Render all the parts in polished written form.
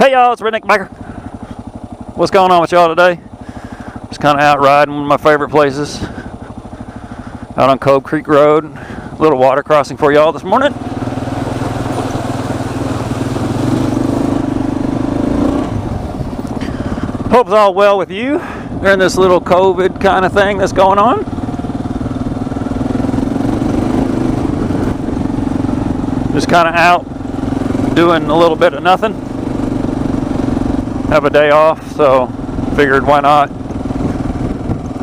Hey y'all, it's Redneck Biker. What's going on with y'all today? Just kind of out riding, one of my favorite places. Out on Cove Creek Road. A little water crossing for y'all this morning. Hope it's all well with you during this little COVID kind of thing that's going on. Just kind of out doing a little bit of nothing. Have a day off, so figured why not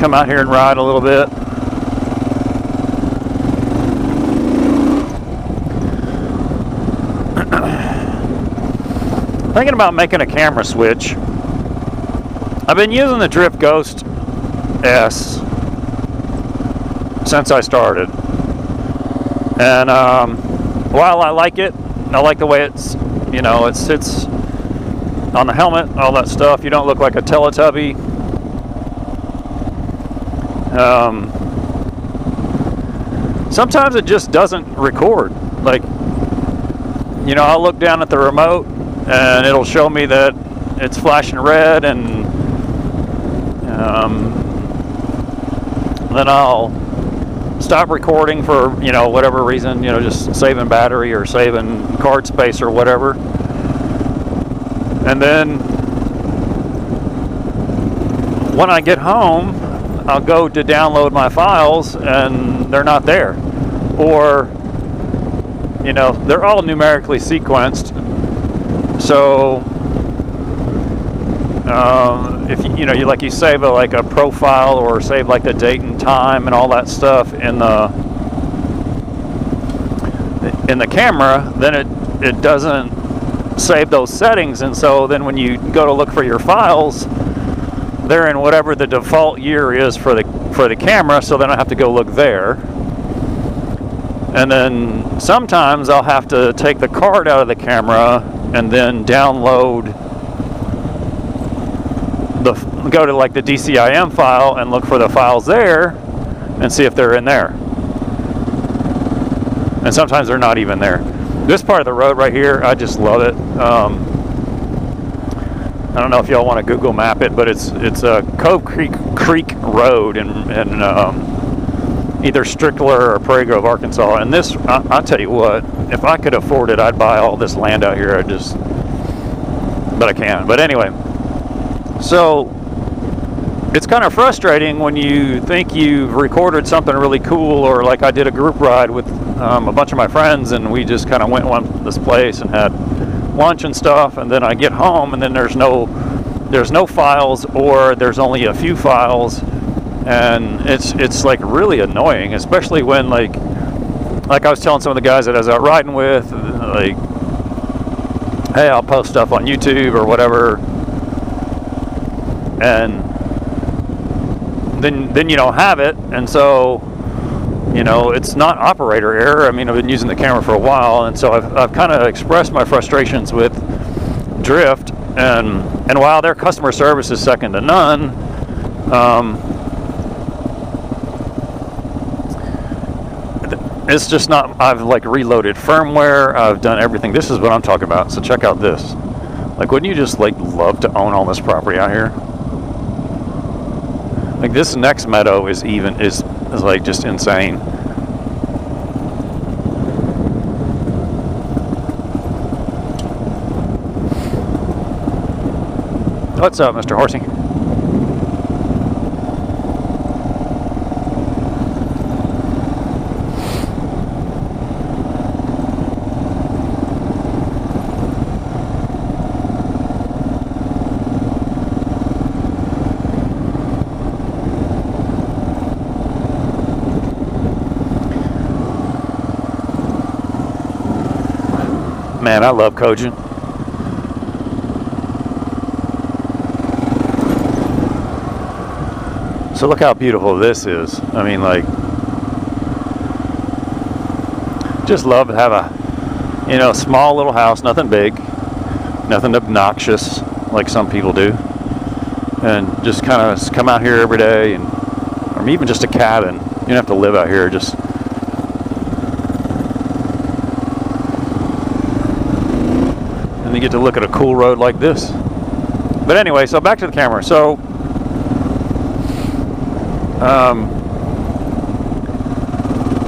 come out here and ride a little bit. Thinking about making a camera switch. I've been using the Drift Ghost S since I started, and while I like it, I like the way it's, it sits on the helmet, all that stuff. You don't look like a Teletubby. Sometimes it just doesn't record. Like, I'll look down at the remote and it'll show me that it's flashing red, and then I'll stop recording for whatever reason, just saving battery or saving card space or whatever. And then when I get home, I'll go to download my files and they're not there, or they're all numerically sequenced. So if you save a profile, or save like the date and time and all that stuff in the camera, then it doesn't save those settings, and so then when you go to look for your files, they're in whatever the default year is for the camera, so then I have to go look there. And then sometimes I'll have to take the card out of the camera and then download go to like the DCIM file and look for the files there and see if they're in there. And sometimes they're not even there. This part of the road right here, I just love it. I don't know if y'all want to Google map it, but it's a Cove Creek Road in either Strickler or Prairie Grove, Arkansas. And this, I'll tell you what, if I could afford it, I'd buy all this land out here. But I can't. But anyway, so it's kind of frustrating when you think you've recorded something really cool, or like I did a group ride with a bunch of my friends, and we just kind of went this place and had lunch and stuff, and then I get home and then there's no files, or there's only a few files, and it's like really annoying, especially when like I was telling some of the guys that I was out riding with, like, hey, I'll post stuff on YouTube or whatever, and then you don't have it, and so it's not operator error. I mean, I've been using the camera for a while, and so I've kind of expressed my frustrations with Drift, and while their customer service is second to none, it's just not. I've like reloaded firmware. I've done everything. This is what I'm talking about. So check out this. Like, wouldn't you just like love to own all this property out here? Like, this next meadow is like just insane. What's up, Mr. Horsey? Man, I love Cogent. So look how beautiful this is. I mean, like, just love to have a, small little house, nothing big, nothing obnoxious like some people do, and just kind of come out here every day, or even just a cabin. You don't have to live out here, just and you get to look at a cool road like this. But anyway, so back to the camera. So,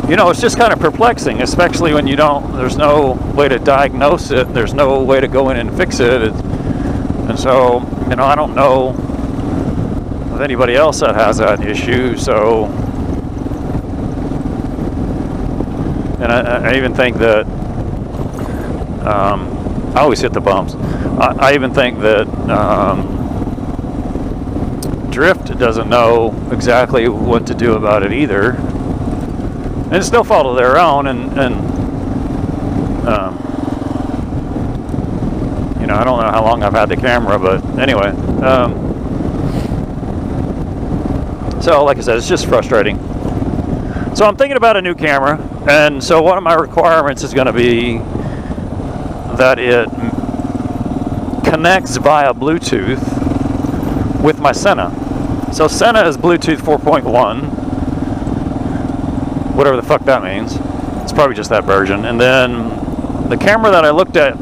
you know, it's just kind of perplexing, especially when there's no way to diagnose it, there's no way to go in and fix it. And so, you know, I don't know of anybody else that has that issue, so, and I even think that, I always hit the bumps. I even think that Drift doesn't know exactly what to do about it either. And it's no fault of their own, and you know, I don't know how long I've had the camera, but anyway. So, like I said, it's just frustrating. So I'm thinking about a new camera, and so one of my requirements is going to be that it connects via Bluetooth with my Sena. So Sena is Bluetooth 4.1, whatever the fuck that means. It's probably just that version. And then the camera that I looked at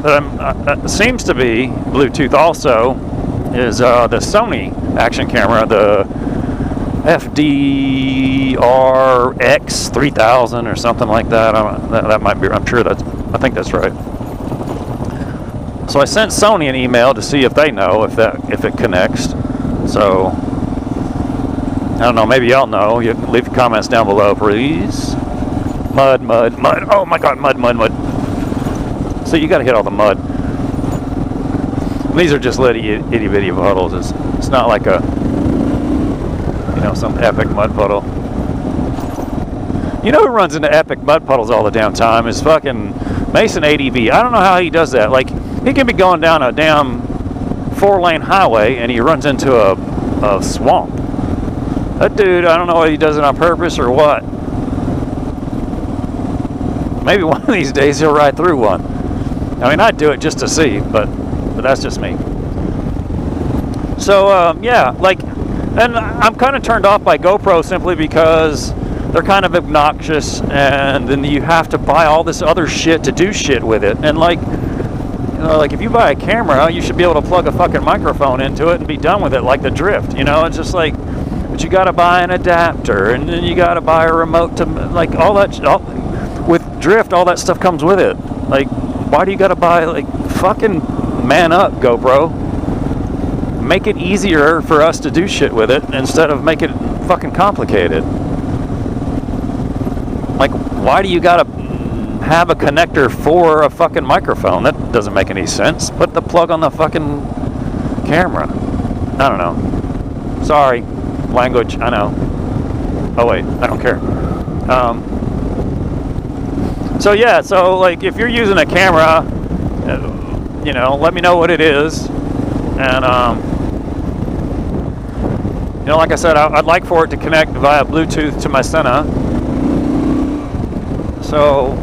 that seems to be Bluetooth also is the Sony action camera, the FDRX 3000 or something like that. That might be, I think that's right. So I sent Sony an email to see if they know if it connects. So I don't know, maybe y'all know. You leave the comments down below, please. Mud. Oh my god, mud. So you gotta hit all the mud. These are just little itty bitty puddles. It's not like a, you know, some epic mud puddle. You know who runs into epic mud puddles all the damn time is fucking Mason ADV. I don't know how he does that. Like, he can be going down a damn 4-lane highway and he runs into a swamp. That dude, I don't know whether he does it on purpose or what. Maybe one of these days he'll ride through one. I mean, I'd do it just to see, but that's just me. So, yeah, like, and I'm kind of turned off by GoPro simply because they're kind of obnoxious, and then you have to buy all this other shit to do shit with it. And like, you know, like if you buy a camera, you should be able to plug a fucking microphone into it and be done with it, like the Drift. You know, it's just like, but you got to buy an adapter, and then you got to buy a remote to, like, all that. With Drift, all that stuff comes with it. Like, why do you got to buy, like, fucking man up, GoPro? Make it easier for us to do shit with it instead of make it fucking complicated. Like, why do you gotta have a connector for a fucking microphone? That doesn't make any sense. Put the plug on the fucking camera. I don't know. Sorry, language, I know. Oh wait, I don't care. So yeah, so like if you're using a camera, you know, let me know what it is. And you know, like I said, I'd like for it to connect via Bluetooth to my Sena. So,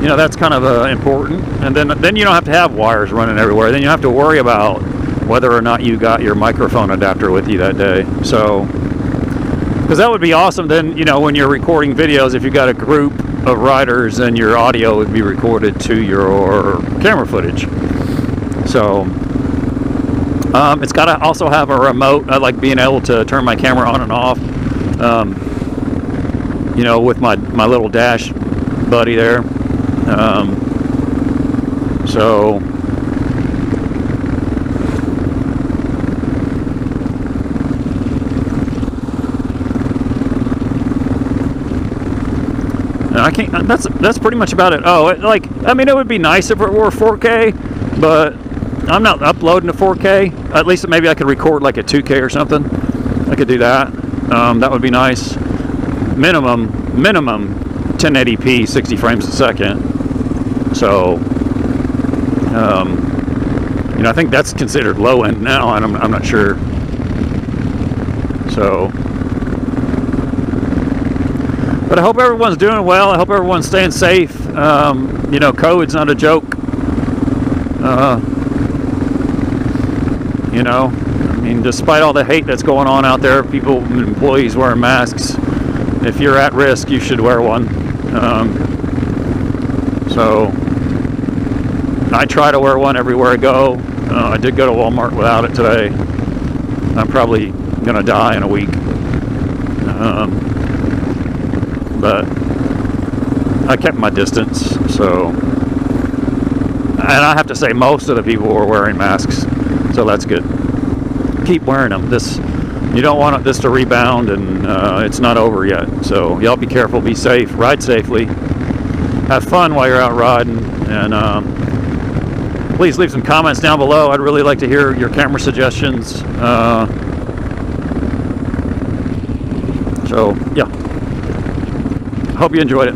you know, that's kind of important. And then you don't have to have wires running everywhere. Then you don't have to worry about whether or not you got your microphone adapter with you that day. So, because that would be awesome. Then, you know, when you're recording videos, if you got a group of riders, then your audio would be recorded to your camera footage. So, it's got to also have a remote. I like being able to turn my camera on and off. You know, with my little dash buddy there. So, and I can't. That's pretty much about it. Oh, like, I mean, it would be nice if it were 4K, but I'm not uploading to 4K. At least maybe I could record like a 2K or something. I could do that. That would be nice. Minimum 1080p, 60 frames a second. So, you know, I think that's considered low end now, and I'm not sure. So, but I hope everyone's doing well. I hope everyone's staying safe. You know, COVID's not a joke. You know, I mean, despite all the hate that's going on out there, employees wearing masks. If you're at risk, you should wear one. So, I try to wear one everywhere I go. I did go to Walmart without it today. I'm probably gonna die in a week. But I kept my distance, so, and I have to say most of the people were wearing masks, so that's good. Keep wearing them. You don't want this to rebound, and it's not over yet. So y'all be careful, be safe, ride safely, have fun while you're out riding, and please leave some comments down below. I'd really like to hear your camera suggestions. So yeah, hope you enjoyed it.